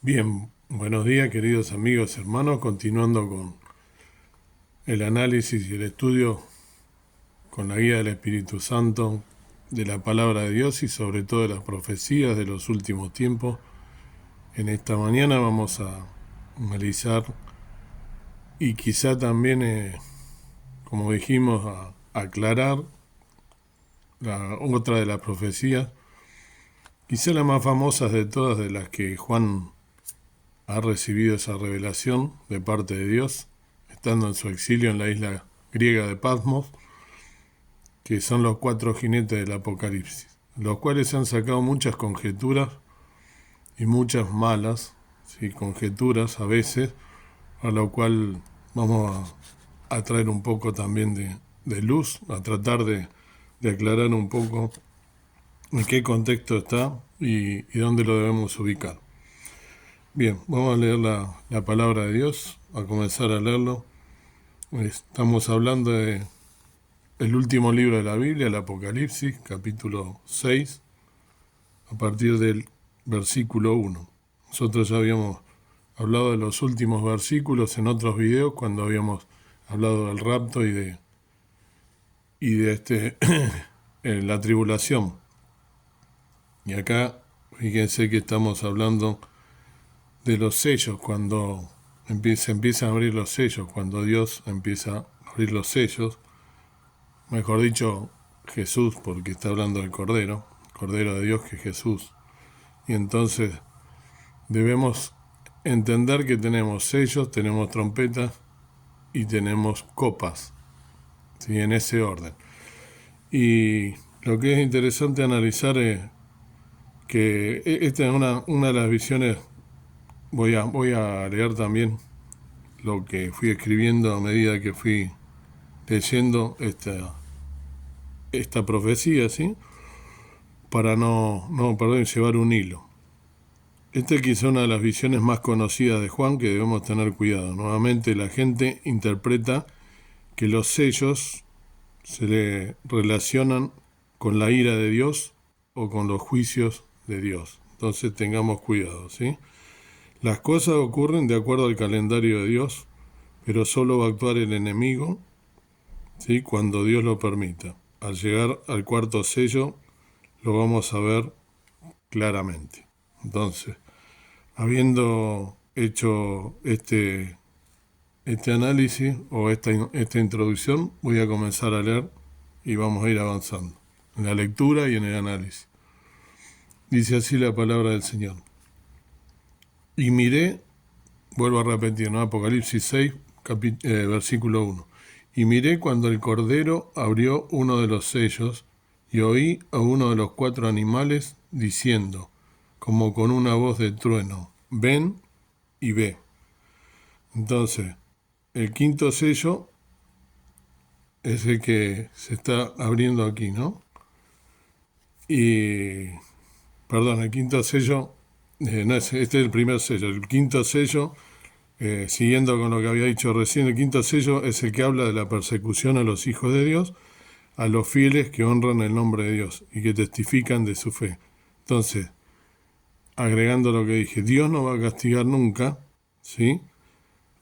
Bien, buenos días queridos amigos, hermanos, continuando con el análisis y el estudio con la guía del Espíritu Santo de la palabra de Dios y sobre todo de las profecías de los últimos tiempos. En esta mañana vamos a analizar y quizá también, como dijimos, a aclarar otra de las profecías, quizá la más famosa de todas, de las que Juan ha recibido esa revelación de parte de Dios, estando en su exilio en la isla griega de Patmos, que son los cuatro jinetes del Apocalipsis, los cuales han sacado muchas conjeturas y muchas malas, ¿sí? Conjeturas a veces, a lo cual vamos a traer un poco también de luz, a tratar de aclarar un poco en qué contexto está y dónde lo debemos ubicar. Bien, vamos a leer la palabra de Dios, a comenzar a leerlo. Estamos hablando de el último libro de la Biblia, el Apocalipsis, capítulo 6, a partir del versículo 1. Nosotros ya habíamos hablado de los últimos versículos en otros videos cuando habíamos hablado del rapto y de la tribulación. Y acá, fíjense que estamos hablando de los sellos, cuando se empiezan a abrir los sellos, cuando Dios empieza a abrir los sellos, mejor dicho, Jesús, porque está hablando del Cordero de Dios que es Jesús. Y entonces debemos entender que tenemos sellos, tenemos trompetas y tenemos copas, ¿sí? En ese orden. Y lo que es interesante analizar es que esta es una de las visiones. Voy a leer también lo que fui escribiendo a medida que fui leyendo esta profecía, ¿sí? Para no llevar un hilo. Esta es quizá una de las visiones más conocidas de Juan que debemos tener cuidado. Nuevamente la gente interpreta que los sellos se le relacionan con la ira de Dios o con los juicios de Dios. Entonces tengamos cuidado, ¿sí? Las cosas ocurren de acuerdo al calendario de Dios, pero solo va a actuar el enemigo, ¿sí? Cuando Dios lo permita. Al llegar al cuarto sello lo vamos a ver claramente. Entonces, habiendo hecho este análisis o esta introducción, voy a comenzar a leer y vamos a ir avanzando en la lectura y en el análisis. Dice así la palabra del Señor. Y miré, vuelvo a repetir, ¿no? Apocalipsis 6, versículo 1. Y miré cuando el Cordero abrió uno de los sellos y oí a uno de los cuatro animales diciendo, como con una voz de trueno, ven y ve. Entonces, el quinto sello es el que se está abriendo aquí, ¿no? El quinto sello, no es, este es el primer sello. El quinto sello, siguiendo con lo que había dicho recién, el quinto sello es el que habla de la persecución a los hijos de Dios, a los fieles que honran el nombre de Dios y que testifican de su fe. Entonces, agregando lo que dije, Dios no va a castigar nunca, ¿sí?,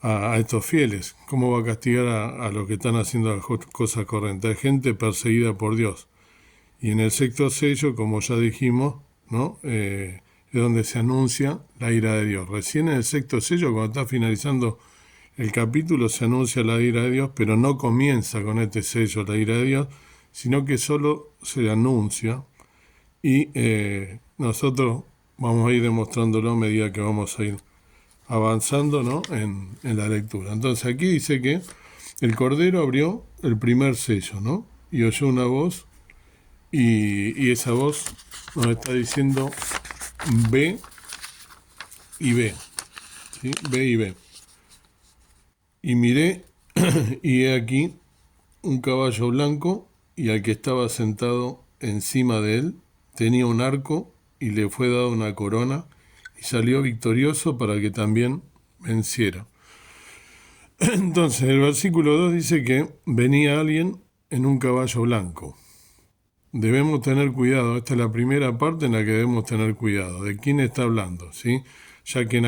a estos fieles. ¿Cómo va a castigar a los que están haciendo las cosas correctas? Hay gente perseguida por Dios. Y en el sexto sello, como ya dijimos, ¿no? Es donde se anuncia la ira de Dios. Recién en el sexto sello, cuando está finalizando el capítulo, se anuncia la ira de Dios, pero no comienza con este sello la ira de Dios, sino que solo se anuncia y nosotros vamos a ir demostrándolo a medida que vamos a ir avanzando, ¿no?, en la lectura. Entonces aquí dice que el Cordero abrió el primer sello, ¿no?, y oyó una voz y esa voz nos está diciendo ve y ve, ¿sí? Ve y ve. Y miré y he aquí un caballo blanco y al que estaba sentado encima de él tenía un arco y le fue dada una corona y salió victorioso para que también venciera. Entonces el versículo 2 dice que venía alguien en un caballo blanco. Debemos tener cuidado, esta es la primera parte en la que debemos tener cuidado, de quién está hablando, ¿sí? ya que en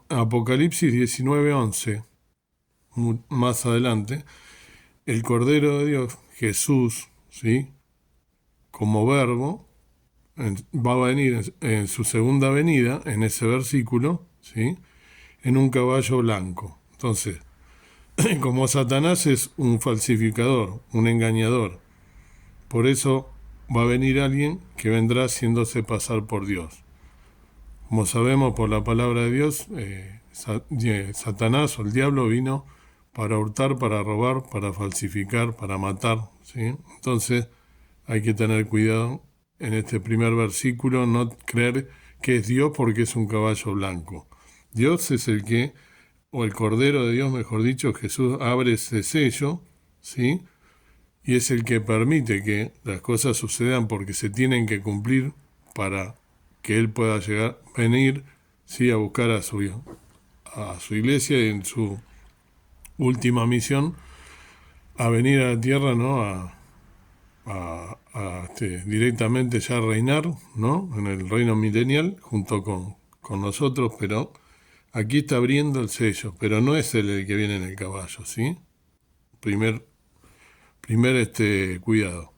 Apocalipsis 19:11, más adelante, el Cordero de Dios, Jesús, ¿sí?, como verbo, va a venir en su segunda venida, en ese versículo, ¿sí?, en un caballo blanco. Entonces, como Satanás es un falsificador, un engañador, por eso va a venir alguien que vendrá haciéndose pasar por Dios. Como sabemos por la palabra de Dios, Satanás o el diablo vino para hurtar, para robar, para falsificar, para matar, ¿sí? Entonces hay que tener cuidado en este primer versículo, no creer que es Dios porque es un caballo blanco. Dios es el que, o el Cordero de Dios, mejor dicho, Jesús abre ese sello, ¿sí?, y es el que permite que las cosas sucedan porque se tienen que cumplir para que Él pueda venir, sí, a buscar a su iglesia y en su última misión, a venir a la tierra, ¿no?, directamente ya reinar, ¿no?, en el reino milenial junto con nosotros, pero aquí está abriendo el sello, pero no es Él el que viene en el caballo, ¿sí? Primer cuidado.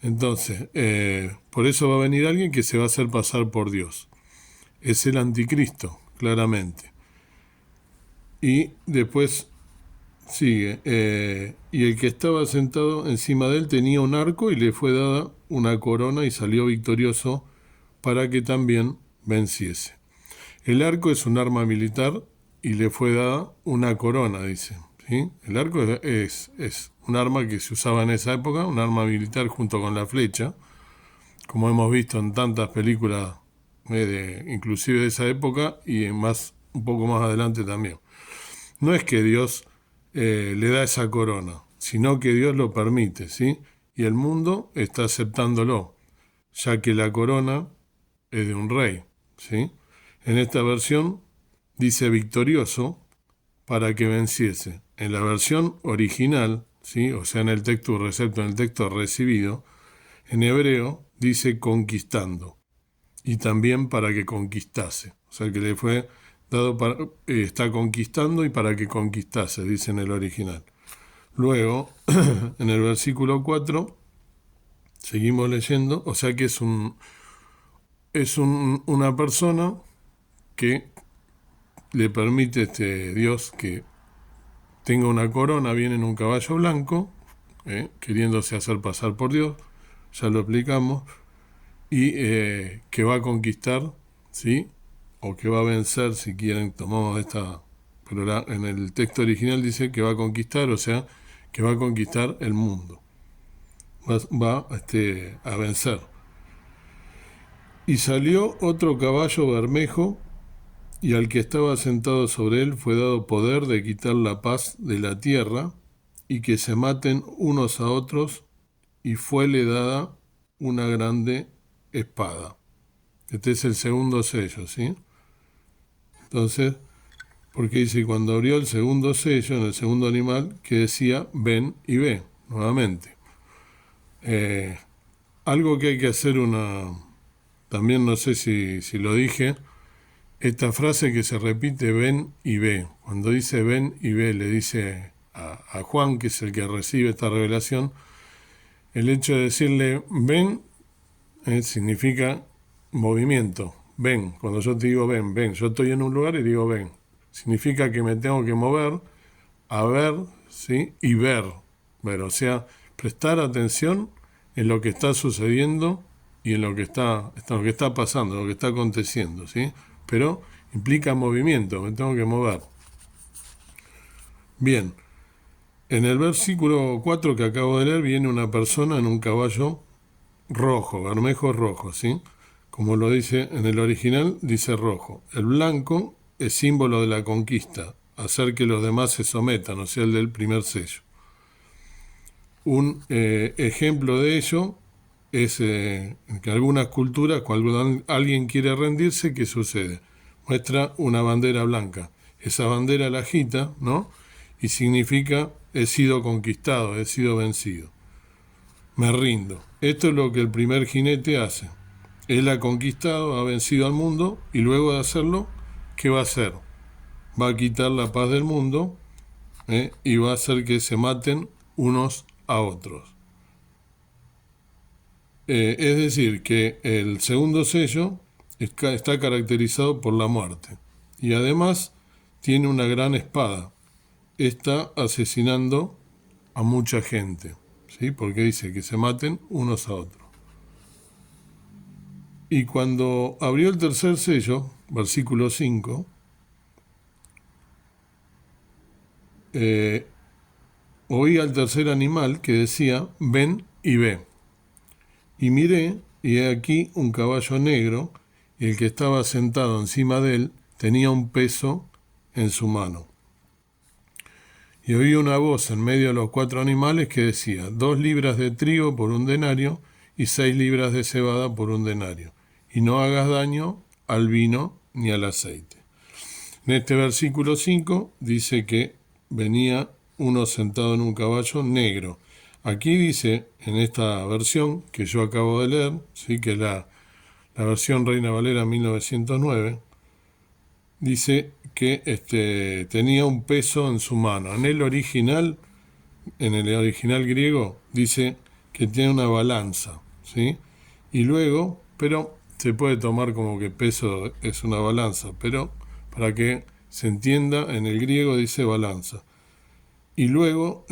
Entonces, por eso va a venir alguien que se va a hacer pasar por Dios. Es el anticristo, claramente. Y después sigue, y el que estaba sentado encima de él tenía un arco y le fue dada una corona y salió victorioso para que también venciese. El arco es un arma militar y le fue dada una corona, dice, ¿sí? El arco es un arma que se usaba en esa época, un arma militar junto con la flecha, como hemos visto en tantas películas, inclusive de esa época y un poco más adelante también. No es que Dios le da esa corona, sino que Dios lo permite, ¿sí? Y el mundo está aceptándolo, ya que la corona es de un rey, ¿sí? En esta versión dice victorioso para que venciese. En la versión original, ¿sí?, o sea, en el texto recepto, en el texto recibido, en hebreo dice conquistando, y también para que conquistase. O sea, que le fue dado está conquistando y para que conquistase, dice en el original. Luego, en el versículo 4, seguimos leyendo, o sea que es una persona que le permite Dios que tenga una corona, viene en un caballo blanco, queriéndose hacer pasar por Dios, ya lo explicamos, y que va a conquistar, ¿sí?, o que va a vencer, si quieren, tomamos esta, pero en el texto original dice que va a conquistar, o sea, que va a conquistar el mundo, va a vencer. Y salió otro caballo bermejo, y al que estaba sentado sobre él fue dado poder de quitar la paz de la tierra, y que se maten unos a otros, y fuele dada una grande espada. Este es el segundo sello, ¿sí? Entonces, porque dice, cuando abrió el segundo sello, en el segundo animal, que decía, ven y ve, nuevamente. Algo que hay que hacer también no sé si lo dije, esta frase que se repite, ven y ve. Cuando dice ven y ve, le dice a Juan, que es el que recibe esta revelación, el hecho de decirle ven significa movimiento. Ven, cuando yo te digo ven, yo estoy en un lugar y digo ven. Significa que me tengo que mover a ver, ¿sí?, y ver, o sea, prestar atención en lo que está sucediendo y en lo que está pasando, lo que está aconteciendo, ¿sí? Pero implica movimiento, me tengo que mover. Bien, en el versículo 4 que acabo de leer viene una persona en un caballo rojo, bermejo rojo, ¿sí? Como lo dice en el original, dice rojo. El blanco es símbolo de la conquista, hacer que los demás se sometan, o sea, el del primer sello. Un ejemplo de ello es que en algunas culturas, cuando alguien quiere rendirse, ¿qué sucede? Muestra una bandera blanca. Esa bandera la agita, ¿no?, y significa he sido conquistado, he sido vencido. Me rindo. Esto es lo que el primer jinete hace. Él ha conquistado, ha vencido al mundo, y luego de hacerlo, ¿qué va a hacer? Va a quitar la paz del mundo, y va a hacer que se maten unos a otros. Es decir, que el segundo sello está caracterizado por la muerte. Y además tiene una gran espada. Está asesinando a mucha gente, ¿sí? Porque dice que se maten unos a otros. Y cuando abrió el tercer sello, versículo 5, oí al tercer animal que decía, ven y ve. Y miré, y he aquí un caballo negro, y el que estaba sentado encima de él tenía un peso en su mano. Y oí una voz en medio de los 4 animales que decía, 2 libras de trigo por un denario, y 6 libras de cebada por un denario. Y no hagas daño al vino ni al aceite. En este versículo 5 dice que venía uno sentado en un caballo negro. Aquí dice, en esta versión que yo acabo de leer, ¿sí? Que es la versión Reina Valera 1909, dice que tenía un peso en su mano. En el original griego, dice que tiene una balanza, ¿sí? Y luego, pero se puede tomar como que peso es una balanza, pero para que se entienda, en el griego dice balanza. Y luego,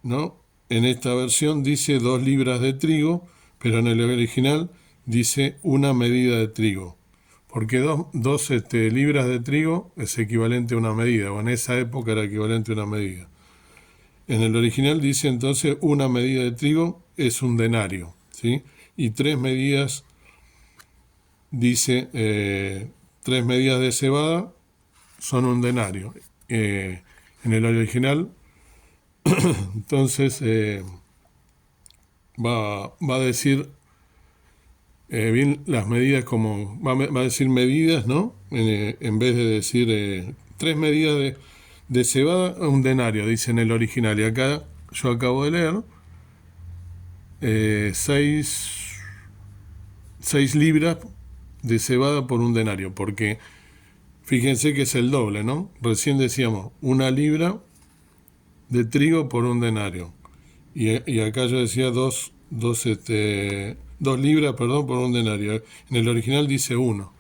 ¿no? En esta versión dice 2 libras de trigo, pero en el original dice una medida de trigo. Porque dos libras de trigo es equivalente a una medida, o en esa época era equivalente a una medida. En el original dice entonces una medida de trigo es un denario, ¿sí? Y 3 medidas, dice, 3 medidas de cebada son un denario. En el original, entonces, va a decir bien las medidas como, va a decir medidas, ¿no? En vez de decir 3 medidas de cebada, un denario, dice en el original. Y acá yo acabo de leer 6 libras de cebada por un denario, porque fíjense que es el doble, ¿no? Recién decíamos 1 libra de trigo por un denario. Y acá yo decía 2 libras, perdón, por un denario. En el original dice 1.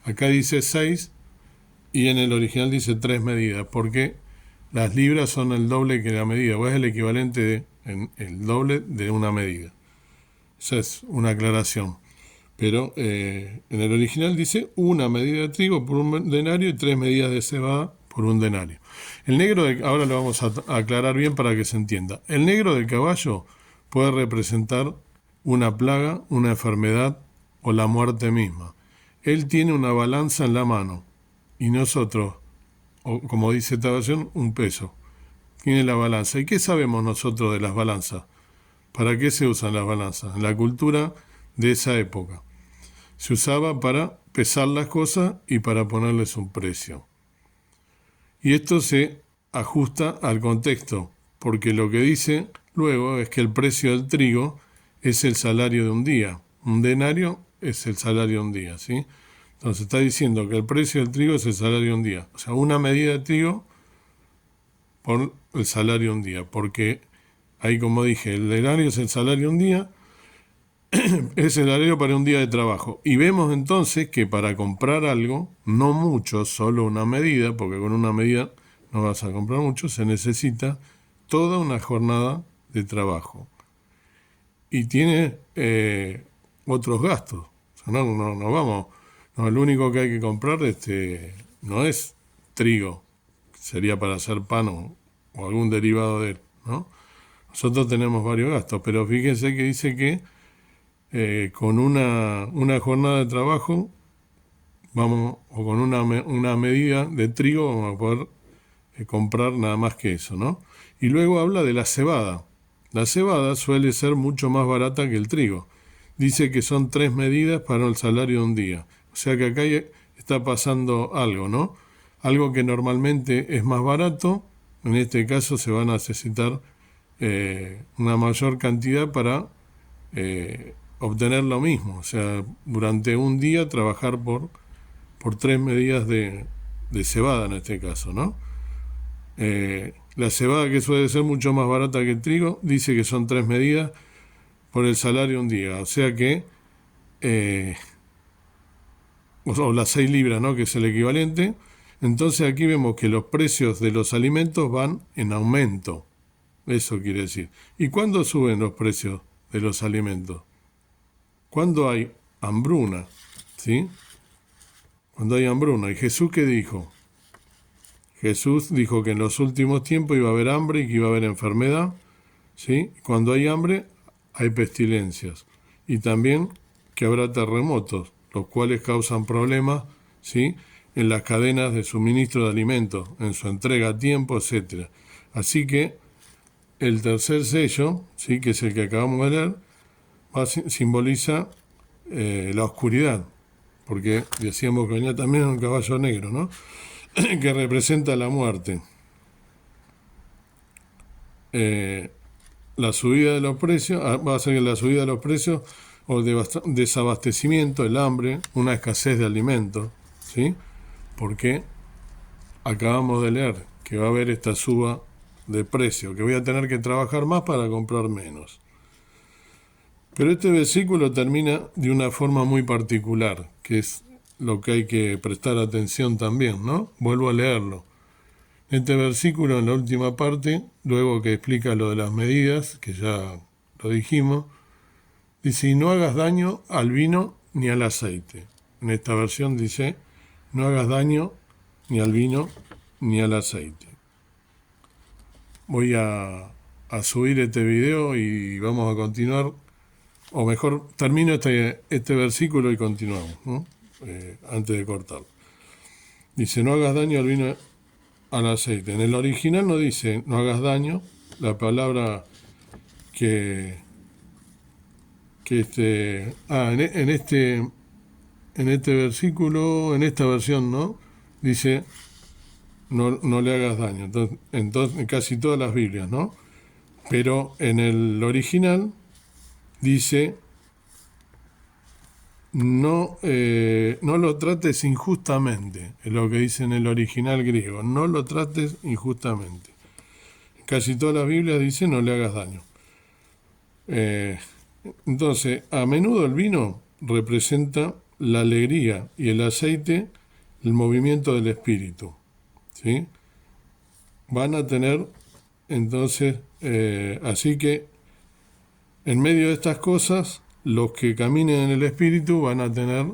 Acá dice 6 y en el original dice 3 medidas, porque las libras son el doble que la medida, o es el equivalente el doble de una medida. Esa es una aclaración. Pero en el original dice 1 medida de trigo por un denario y 3 medidas de cebada por un denario. El negro, ahora lo vamos a aclarar bien para que se entienda. El negro del caballo puede representar una plaga, una enfermedad o la muerte misma. Él tiene una balanza en la mano y nosotros, o como dice esta versión, un peso. Tiene la balanza. ¿Y qué sabemos nosotros de las balanzas? ¿Para qué se usan las balanzas? En la cultura de esa época se usaba para pesar las cosas y para ponerles un precio. Y esto se ajusta al contexto, porque lo que dice luego es que el precio del trigo es el salario de un día. Un denario es el salario de un día, ¿sí? Entonces está diciendo que el precio del trigo es el salario de un día. O sea, una medida de trigo por el salario de un día, porque ahí, como dije, el denario es el salario de un día, es el salario para un día de trabajo. Y vemos entonces que para comprar algo, no mucho, solo una medida, porque con una medida no vas a comprar mucho, se necesita toda una jornada de trabajo. Y tiene otros gastos. O sea, no vamos, no, lo único que hay que comprar no es trigo, sería para hacer pan o algún derivado de él, ¿no? Nosotros tenemos varios gastos, pero fíjense que dice que con una jornada de trabajo o con una medida de trigo vamos a poder comprar nada más que eso, ¿no? Y luego habla de la cebada. La cebada suele ser mucho más barata que el trigo. Dice que son 3 medidas para el salario de un día. O sea que acá está pasando algo, ¿no? Algo que normalmente es más barato, en este caso se van a necesitar una mayor cantidad para obtener lo mismo. O sea, durante un día trabajar por por 3 medidas de cebada en este caso, ¿no? La cebada, que suele ser mucho más barata que el trigo, dice que son 3 medidas por el salario un día, o sea que, o las 6 libras, ¿no? Que es el equivalente. Entonces aquí vemos que los precios de los alimentos van en aumento, eso quiere decir. ¿Y cuándo suben los precios de los alimentos? Cuando hay hambruna, ¿sí? Cuando hay hambruna. ¿Y Jesús qué dijo? Jesús dijo que en los últimos tiempos iba a haber hambre y que iba a haber enfermedad, ¿sí? Cuando hay hambre, hay pestilencias. Y también que habrá terremotos, los cuales causan problemas, ¿sí? En las cadenas de suministro de alimentos, en su entrega a tiempo, etc. Así que el tercer sello, ¿sí? Que es el que acabamos de leer, simboliza la oscuridad, porque decíamos que venía también un caballo negro, ¿no? Que representa la muerte. La subida de los precios, va a ser la subida de los precios o el desabastecimiento, el hambre, una escasez de alimentos, ¿sí? Porque acabamos de leer que va a haber esta suba de precio, que voy a tener que trabajar más para comprar menos. Pero este versículo termina de una forma muy particular, que es lo que hay que prestar atención también, ¿no? Vuelvo a leerlo. Este versículo, en la última parte, luego que explica lo de las medidas, que ya lo dijimos, dice, y no hagas daño al vino ni al aceite. En esta versión dice, no hagas daño ni al vino ni al aceite. Voy a subir este video y vamos a continuar, o mejor, termino este versículo y continuamos, ¿no? Antes de cortarlo. Dice, no hagas daño al vino al aceite. En el original no dice no hagas daño, la palabra en este versículo, en esta versión, ¿no? Dice no le hagas daño. Entonces, en casi todas las Biblias, ¿no? Pero en el original dice no lo trates injustamente, es lo que dice en el original griego, no lo trates injustamente. Casi todas las Biblias dicen no le hagas daño. Entonces, a menudo el vino representa la alegría y el aceite, el movimiento del espíritu, ¿sí? Van a tener, entonces, así que en medio de estas cosas, los que caminen en el espíritu van a tener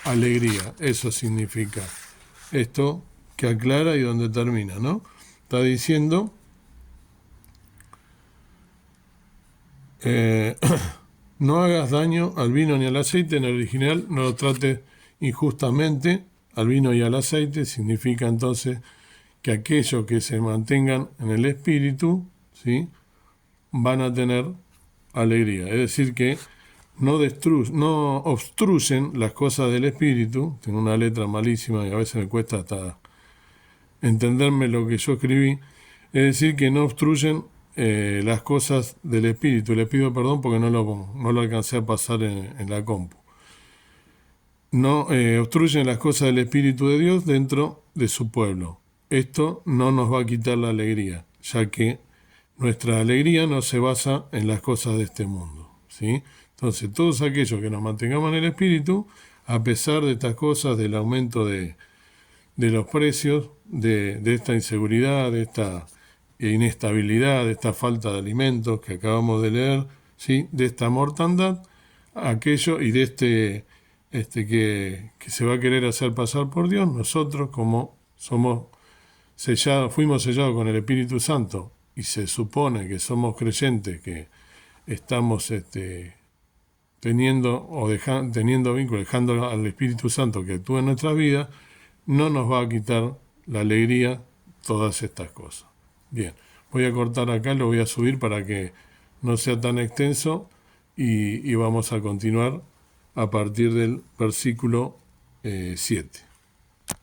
alegría. Eso significa esto que aclara y donde termina, ¿no? Está diciendo no hagas daño al vino ni al aceite. En el original no lo trates injustamente al vino y al aceite. Significa entonces que aquellos que se mantengan en el espíritu, ¿sí?, van a tener alegría. Es decir, que no obstruyen las cosas del espíritu. Tengo una letra malísima y a veces me cuesta hasta entenderme lo que yo escribí. Es decir, que no obstruyen las cosas del espíritu. Le pido perdón porque no lo alcancé a pasar en la compu. No obstruyen las cosas del Espíritu de Dios dentro de su pueblo. Esto no nos va a quitar la alegría, ya que nuestra alegría no se basa en las cosas de este mundo, ¿sí? Entonces, todos aquellos que nos mantengamos en el Espíritu, a pesar de estas cosas, del aumento de los precios, de esta inseguridad, de esta inestabilidad, de esta falta de alimentos que acabamos de leer, ¿sí?, de esta mortandad, aquello y de que se va a querer hacer pasar por Dios, nosotros, como fuimos sellados con el Espíritu Santo y se supone que somos creyentes, que estamos teniendo vínculo, dejando al Espíritu Santo que actúe en nuestra vida, no nos va a quitar la alegría todas estas cosas. Bien, voy a cortar acá, lo voy a subir para que no sea tan extenso y vamos a continuar a partir del versículo 7.